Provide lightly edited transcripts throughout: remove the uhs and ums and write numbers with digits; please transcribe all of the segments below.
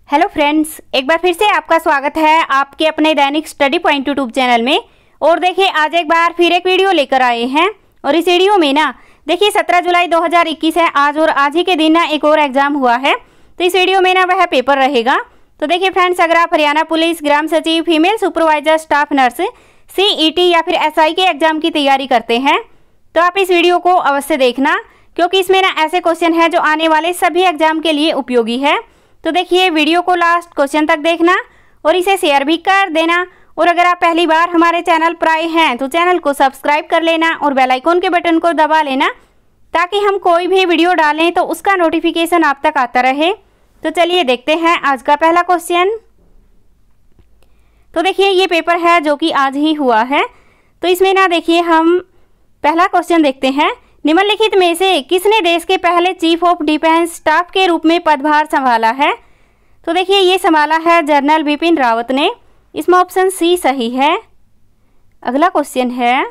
Hello friends, एक बार फिर से आपका स्वागत है आपके अपने दैनिक स्टडी पॉइंट यूट्यूब चैनल में। और देखिए आज एक बार फिर एक वीडियो लेकर आए हैं और इस वीडियो में ना देखिए 17 जुलाई 2021 है आज, और आज ही के दिन ना एक और एग्जाम हुआ है। तो इस वीडियो में ना वह पेपर रहेगा। तो देखिए फ्रेंड्स, अगर आप हरियाणा पुलिस, ग्राम सचिव, female supervisor, staff nurse, CET या फिर SI के एग्जाम की तैयारी करते हैं तो आप इस वीडियो को अवश्य देखना, क्योंकि इसमें ना ऐसे क्वेश्चन हैं जो आने वाले सभी एग्जाम के लिए उपयोगी है। तो देखिए वीडियो को लास्ट क्वेश्चन तक देखना और इसे शेयर भी कर देना। और अगर आप पहली बार हमारे चैनल पर आए हैं तो चैनल को सब्सक्राइब कर लेना और बेल आइकन के बटन को दबा लेना, ताकि हम कोई भी वीडियो डालें तो उसका नोटिफिकेशन आप तक आता रहे। तो चलिए देखते हैं आज का पहला क्वेश्चन। तो देखिए ये पेपर है जो कि आज ही हुआ है। तो इसमें ना देखिए हम पहला क्वेश्चन देखते हैं। निम्नलिखित में से किसने देश के पहले चीफ ऑफ डिफेंस स्टाफ के रूप में पदभार संभाला है? तो देखिए ये संभाला है जनरल बिपिन रावत ने। इसमें ऑप्शन सी सही है। अगला क्वेश्चन है,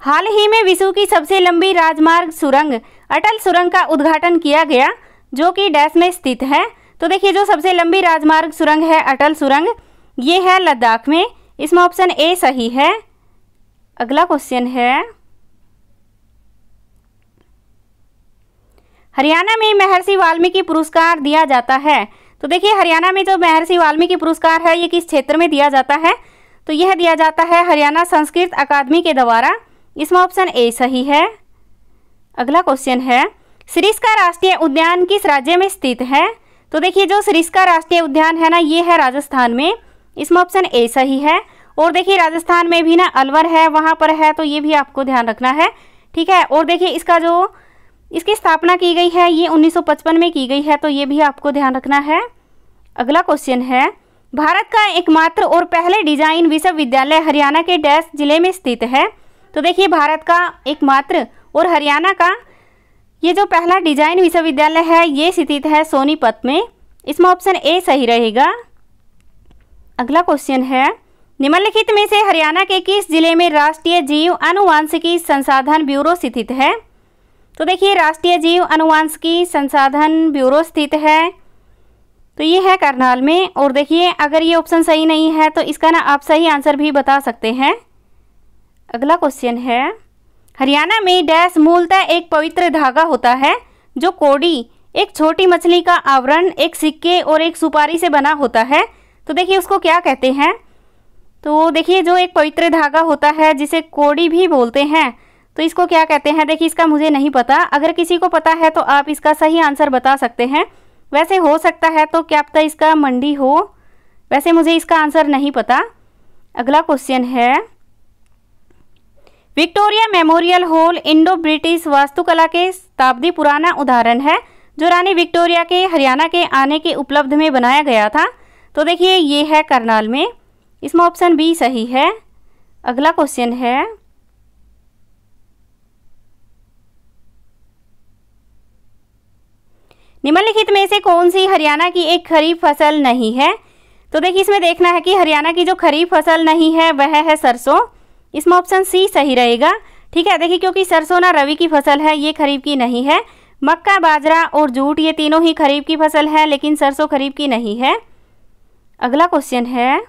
हाल ही में विश्व की सबसे लंबी राजमार्ग सुरंग अटल सुरंग का उद्घाटन किया गया, जो कि डैश में स्थित है। तो देखिए जो सबसे लंबी राजमार्ग सुरंग है अटल सुरंग, ये है लद्दाख में। इसमें ऑप्शन ए सही है। अगला क्वेश्चन है, हरियाणा में महर्षि वाल्मीकि पुरस्कार दिया जाता है। तो देखिए हरियाणा में जो महर्षि वाल्मीकि पुरस्कार है ये किस क्षेत्र में दिया जाता है? तो यह दिया जाता है हरियाणा संस्कृत अकादमी के द्वारा। इसमें ऑप्शन ए सही है। अगला क्वेश्चन है, सरिस्का राष्ट्रीय उद्यान किस राज्य में स्थित है? तो देखिए जो सरिस्का राष्ट्रीय उद्यान है ना ये है राजस्थान में। इसमें ऑप्शन ए सही है। और देखिए राजस्थान में भी ना अलवर है, वहाँ पर है, तो ये भी आपको ध्यान रखना है, ठीक है। और देखिए इसकी स्थापना की गई है ये 1955 में की गई है, तो ये भी आपको ध्यान रखना है। अगला क्वेश्चन है, भारत का एकमात्र और पहले डिजाइन विश्वविद्यालय हरियाणा के डैश जिले में स्थित है। तो देखिए भारत का एकमात्र और हरियाणा का ये जो पहला डिजाइन विश्वविद्यालय है ये स्थित है सोनीपत में। इसमें ऑप्शन ए सही रहेगा। अगला क्वेश्चन है, निम्नलिखित में से हरियाणा के किस जिले में राष्ट्रीय जीव अनुवांशिकी संसाधन ब्यूरो स्थित है? तो देखिए राष्ट्रीय जीव अनुवांशिकी संसाधन ब्यूरो स्थित है, तो ये है करनाल में। और देखिए अगर ये ऑप्शन सही नहीं है तो इसका ना आप सही आंसर भी बता सकते हैं। अगला क्वेश्चन है, हरियाणा में डैश मूलतः एक पवित्र धागा होता है जो कोडी, एक छोटी मछली का आवरण, एक सिक्के और एक सुपारी से बना होता है। तो देखिए उसको क्या कहते हैं? तो देखिए जो एक पवित्र धागा होता है जिसे कोडी भी बोलते हैं, तो इसको क्या कहते हैं? देखिए इसका मुझे नहीं पता, अगर किसी को पता है तो आप इसका सही आंसर बता सकते हैं। वैसे हो सकता है तो क्या पता इसका मंडी हो, वैसे मुझे इसका आंसर नहीं पता। अगला क्वेश्चन है, Victoria memorial hall Indo British वास्तुकला के शताब्दी पुराना उदाहरण है जो रानी विक्टोरिया के हरियाणा के आने के उपलब्ध में बनाया गया था। तो देखिए ये है करनाल में। इसमें ऑप्शन बी सही है। अगला क्वेश्चन है, निम्नलिखित में से कौन सी हरियाणा की एक खरीफ फसल नहीं है? तो देखिए इसमें देखना है कि हरियाणा की जो खरीफ फसल नहीं है वह है सरसों। इसमें ऑप्शन सी सही रहेगा, ठीक है। देखिए क्योंकि सरसों ना रबी की फसल है, ये खरीफ की नहीं है। मक्का, बाजरा और जूट ये तीनों ही खरीफ की फसल है, लेकिन सरसों खरीफ की नहीं है। अगला क्वेश्चन है,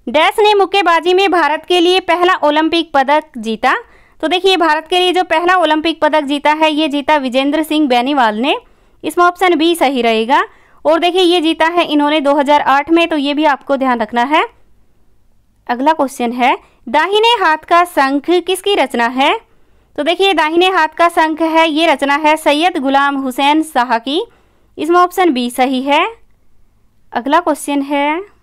डैश ने मुक्केबाजी में भारत के लिए पहला ओलंपिक पदक जीता। तो देखिए भारत के लिए जो पहला ओलंपिक पदक जीता है ये जीता विजेंद्र सिंह बेनीवाल ने। इसमें ऑप्शन बी सही रहेगा। और देखिए ये जीता है इन्होंने 2008 में, तो ये भी आपको ध्यान रखना है। अगला क्वेश्चन है, दाहिने हाथ का शंख किसकी रचना है? तो देखिए दाहिने हाथ का शंख है ये रचना है सैयद गुलाम हुसैन शाह की। इसमें ऑप्शन बी सही है। अगला क्वेश्चन है,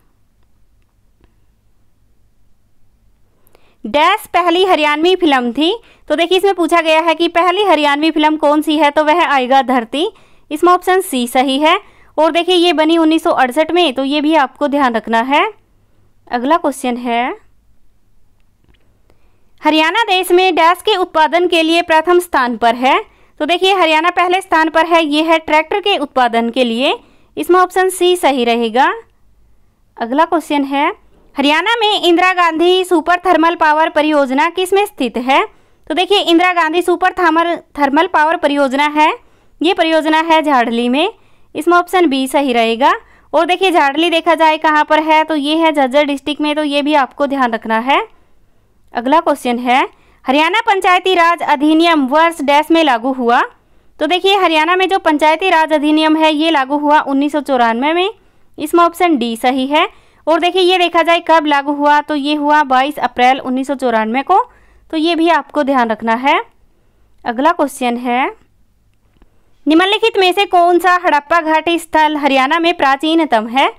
डैश पहली हरियाणवी फिल्म थी। तो देखिए इसमें पूछा गया है कि पहली हरियाणवी फिल्म कौन सी है, तो वह आएगा धरती। इसमें ऑप्शन सी सही है। और देखिए ये बनी 1968 में, तो ये भी आपको ध्यान रखना है। अगला क्वेश्चन है, हरियाणा देश में डैश के उत्पादन के लिए प्रथम स्थान पर है। तो देखिए हरियाणा पहले स्थान पर है, ये है ट्रैक्टर के उत्पादन के लिए। इसमें ऑप्शन सी सही रहेगा। अगला क्वेश्चन है, हरियाणा में Indira Gandhi super thermal power परियोजना किस में स्थित है? तो देखिए Indira Gandhi super thermal power परियोजना है ये परियोजना है झाड़ली में। इसमें ऑप्शन बी सही रहेगा। और देखिए झाड़ली देखा जाए कहाँ पर है, तो ये है झज्जर डिस्ट्रिक्ट में, तो ये भी आपको ध्यान रखना है। अगला क्वेश्चन है, हरियाणा पंचायती राज अधिनियम वर्ष डैश में लागू हुआ। तो देखिए हरियाणा में जो पंचायती राज अधिनियम है ये लागू हुआ 1994 में। इसमें ऑप्शन डी सही है। और देखिए ये देखा जाए कब लागू हुआ, तो ये हुआ 22 अप्रैल 1994 को, तो ये भी आपको ध्यान रखना है। अगला क्वेश्चन है, निम्नलिखित में से कौन सा हड़प्पा घाटी स्थल हरियाणा में प्राचीनतम है।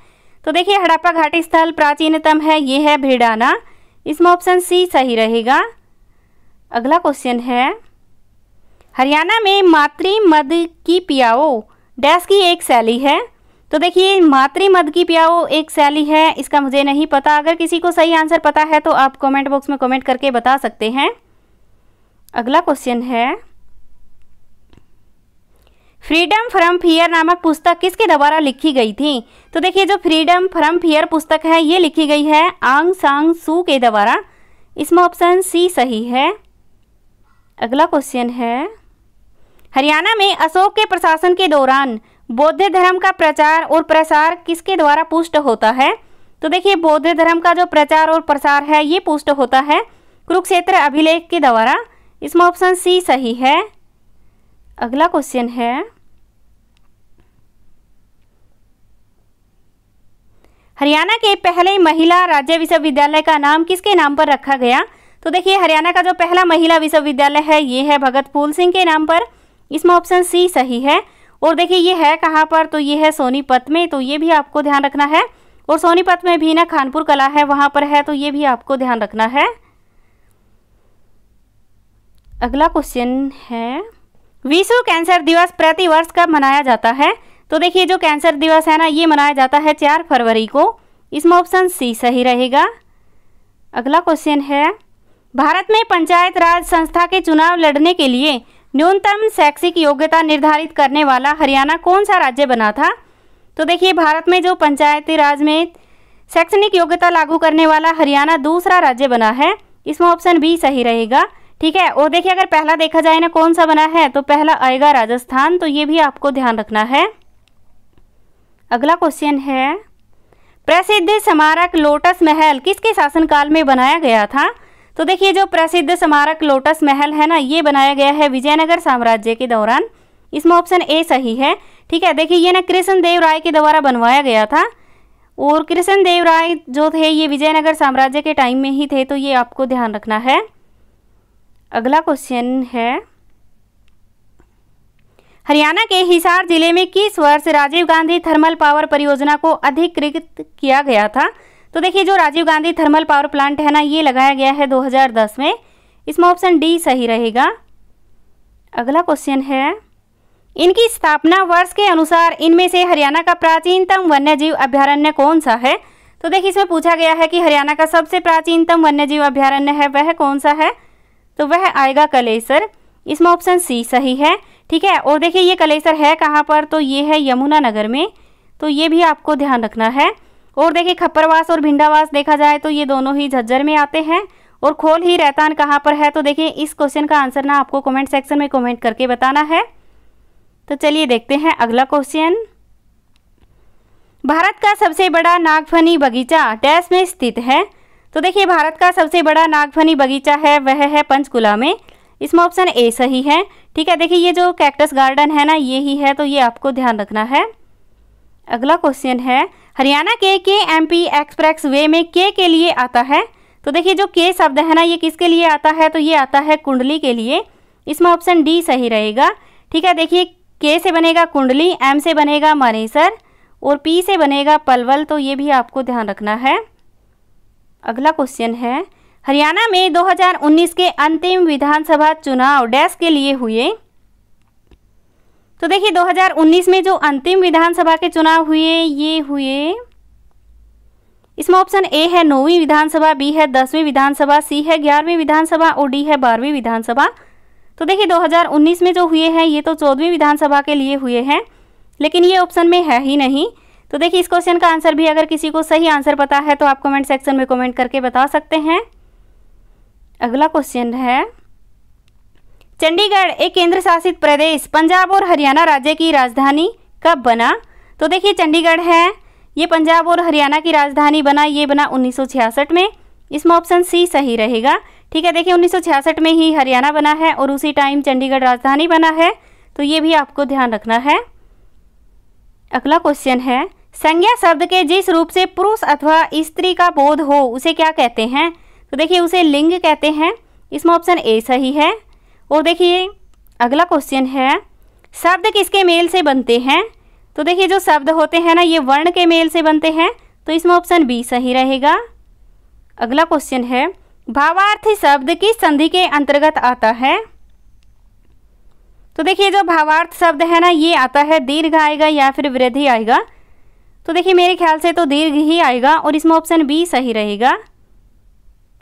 तो देखिए हड़प्पा घाटी स्थल प्राचीनतम है, ये है भिड़ाना। इसमें ऑप्शन सी सही रहेगा। अगला क्वेश्चन है, हरियाणा में मातृ मद की पियाओ डैश की एक शैली है। तो देखिए मातृ मद की पियाओ एक शैली है, इसका मुझे नहीं पता। अगर किसी को सही आंसर पता है तो आप कमेंट बॉक्स में कमेंट करके बता सकते हैं। अगला क्वेश्चन है, फ्रीडम फ्रॉम फियर नामक पुस्तक किसके द्वारा लिखी गई थी। तो देखिए जो फ्रीडम फ्रॉम फियर पुस्तक है ये लिखी गई है आंग सांग सू के द्वारा। इसमें ऑप्शन सी सही है। अगला क्वेश्चन है, हरियाणा में अशोक के प्रशासन के दौरान बौद्ध धर्म का प्रचार और प्रसार किसके द्वारा पुष्ट होता है। तो देखिए बौद्ध धर्म का जो प्रचार और प्रसार है ये पुष्ट होता है कुरुक्षेत्र अभिलेख के द्वारा। इसमें ऑप्शन सी सही है। अगला क्वेश्चन है, हरियाणा के पहले महिला राज्य विश्वविद्यालय का नाम किसके नाम पर रखा गया। तो देखिए हरियाणा का जो पहला महिला विश्वविद्यालय है ये है भगत फूल सिंह के नाम पर। इसमें ऑप्शन सी सही है। और देखिए ये है कहाँ पर, तो ये है सोनीपत में, तो ये भी आपको ध्यान रखना है। और सोनीपत में भी ना खानपुर कला है वहाँ पर है, तो ये भी आपको ध्यान रखना है। अगला क्वेश्चन है, विश्व कैंसर दिवस प्रति वर्ष कब मनाया जाता है। तो देखिए जो कैंसर दिवस है ना ये मनाया जाता है 4 फरवरी को। इसमें ऑप्शन सी सही रहेगा। अगला क्वेश्चन है, भारत में पंचायत राज संस्था के चुनाव लड़ने के लिए न्यूनतम शैक्षिक योग्यता निर्धारित करने वाला हरियाणा कौन सा राज्य बना था। तो देखिए भारत में जो पंचायती राज में शैक्षणिक योग्यता लागू करने वाला हरियाणा दूसरा राज्य बना है। इसमें ऑप्शन बी सही रहेगा। ठीक है। और देखिए अगर पहला देखा जाए ना कौन सा बना है, तो पहला आएगा राजस्थान, तो ये भी आपको ध्यान रखना है। अगला क्वेश्चन है, प्रसिद्ध स्मारक लोटस महल किसके शासनकाल में बनाया गया था। तो देखिए जो प्रसिद्ध स्मारक लोटस महल है ना ये बनाया गया है विजयनगर साम्राज्य के दौरान। इसमें ऑप्शन ए सही है। ठीक है। देखिए ये ना कृष्ण देव राय के द्वारा बनवाया गया था, और कृष्ण देव राय जो थे ये विजयनगर साम्राज्य के टाइम में ही थे, तो ये आपको ध्यान रखना है। अगला क्वेश्चन है, हरियाणा के हिसार जिले में किस वर्ष राजीव गांधी थर्मल पावर परियोजना को अधिकृत किया गया था। तो देखिए जो Rajiv Gandhi thermal power plant है ना ये लगाया गया है 2010 में। इसमें ऑप्शन डी सही रहेगा। अगला क्वेश्चन है, इनकी स्थापना वर्ष के अनुसार इनमें से हरियाणा का प्राचीनतम वन्यजीव अभ्यारण्य कौन सा है। तो देखिए इसमें पूछा गया है कि हरियाणा का सबसे प्राचीनतम वन्यजीव अभ्यारण्य है वह कौन सा है, तो वह आएगा कलेसर। इसमें ऑप्शन सी सही है। ठीक है। और देखिए ये कलेसर है कहाँ पर, तो ये है यमुनानगर में, तो ये भी आपको ध्यान रखना है। और देखिए खप्परवास और भिंडावास देखा जाए तो ये दोनों ही झज्जर में आते हैं। और खोल ही रहतान कहाँ पर है, तो देखिए इस क्वेश्चन का आंसर ना आपको कमेंट सेक्शन में कमेंट करके बताना है। तो चलिए देखते हैं अगला क्वेश्चन, भारत का सबसे बड़ा नागफनी बगीचा डैश में स्थित है। तो देखिए भारत का सबसे बड़ा नागफनी बगीचा है वह है पंचकुला में। इसमें ऑप्शन ए सही है। ठीक है। देखिए ये जो कैक्टस गार्डन है ना ये ही है, तो ये आपको ध्यान रखना है। अगला क्वेश्चन है, हरियाणा के एमपी एक्सप्रेस वे में के लिए आता है। तो देखिए जो के शब्द है ना ये किसके लिए आता है, तो ये आता है कुंडली के लिए। इसमें ऑप्शन डी सही रहेगा। ठीक है। देखिए के से बनेगा कुंडली, एम से बनेगा मानेसर, और पी से बनेगा पलवल, तो ये भी आपको ध्यान रखना है। अगला क्वेश्चन है, हरियाणा में 2019 के अंतिम विधानसभा चुनाव डैश के लिए हुए। तो देखिए 2019 में जो अंतिम विधानसभा के चुनाव हुए ये हुए, इसमें ऑप्शन ए है 9वीं विधानसभा, बी है 10वीं विधानसभा, सी है 11वीं विधानसभा और डी है 12वीं विधानसभा। तो देखिए 2019 में जो हुए हैं ये तो 14वीं विधानसभा के लिए हुए हैं, लेकिन ये ऑप्शन में है ही नहीं। तो देखिए इस क्वेश्चन का आंसर भी अगर किसी को सही आंसर पता है तो आप कमेंट सेक्शन में कमेंट करके बता सकते हैं। अगला क्वेश्चन है, चंडीगढ़ एक केंद्र शासित प्रदेश पंजाब और हरियाणा राज्य की राजधानी कब बना? तो देखिए चंडीगढ़ है ये पंजाब और हरियाणा की राजधानी बना, ये बना 1966 में। इसमें ऑप्शन सी सही रहेगा। ठीक है, देखिए 1966 में ही हरियाणा बना है और उसी टाइम चंडीगढ़ राजधानी बना है, तो ये भी आपको ध्यान रखना है। अगला क्वेश्चन है, संज्ञा शब्द के जिस रूप से पुरुष अथवा स्त्री का बोध हो उसे क्या कहते हैं? तो देखिए उसे लिंग कहते हैं। इसमें ऑप्शन ए सही है। और देखिए अगला क्वेश्चन है, शब्द किसके मेल से बनते हैं? तो देखिए जो शब्द होते हैं ना ये वर्ण के मेल से बनते हैं, तो इसमें ऑप्शन बी सही रहेगा। अगला क्वेश्चन है, भावार्थी शब्द किस संधि के अंतर्गत आता है? तो देखिए जो भावार्थ शब्द है ना ये आता है दीर्घ आएगा या फिर वृद्धि आएगा। तो देखिए मेरे ख्याल से तो दीर्घ ही आएगा और इसमें ऑप्शन बी सही रहेगा।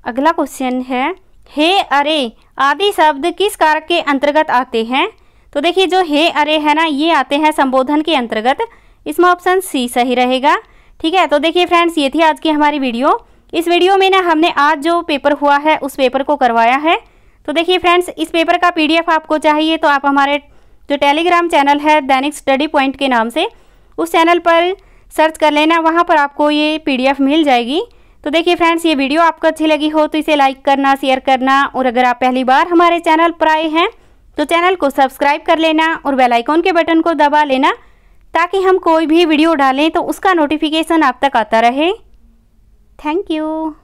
अगला क्वेश्चन है, हे अरे आदि शब्द किस कारक के अंतर्गत आते हैं? तो देखिए जो हे अरे है ना ये आते हैं संबोधन के अंतर्गत। इसमें ऑप्शन सी सही रहेगा। ठीक है, तो देखिए फ्रेंड्स ये थी आज की हमारी वीडियो। इस वीडियो में ना हमने आज जो पेपर हुआ है उस पेपर को करवाया है। तो देखिए फ्रेंड्स इस पेपर का PDF आपको चाहिए तो आप हमारे जो टेलीग्राम चैनल है दैनिक स्टडी पॉइंट के नाम से, उस चैनल पर सर्च कर लेना, वहाँ पर आपको ये PDF मिल जाएगी। तो देखिए फ्रेंड्स ये वीडियो आपको अच्छी लगी हो तो इसे लाइक करना, शेयर करना, और अगर आप पहली बार हमारे चैनल पर आए हैं तो चैनल को सब्सक्राइब कर लेना और बेल आइकॉन के बटन को दबा लेना, ताकि हम कोई भी वीडियो डालें तो उसका नोटिफिकेशन आप तक आता रहे। Thank you.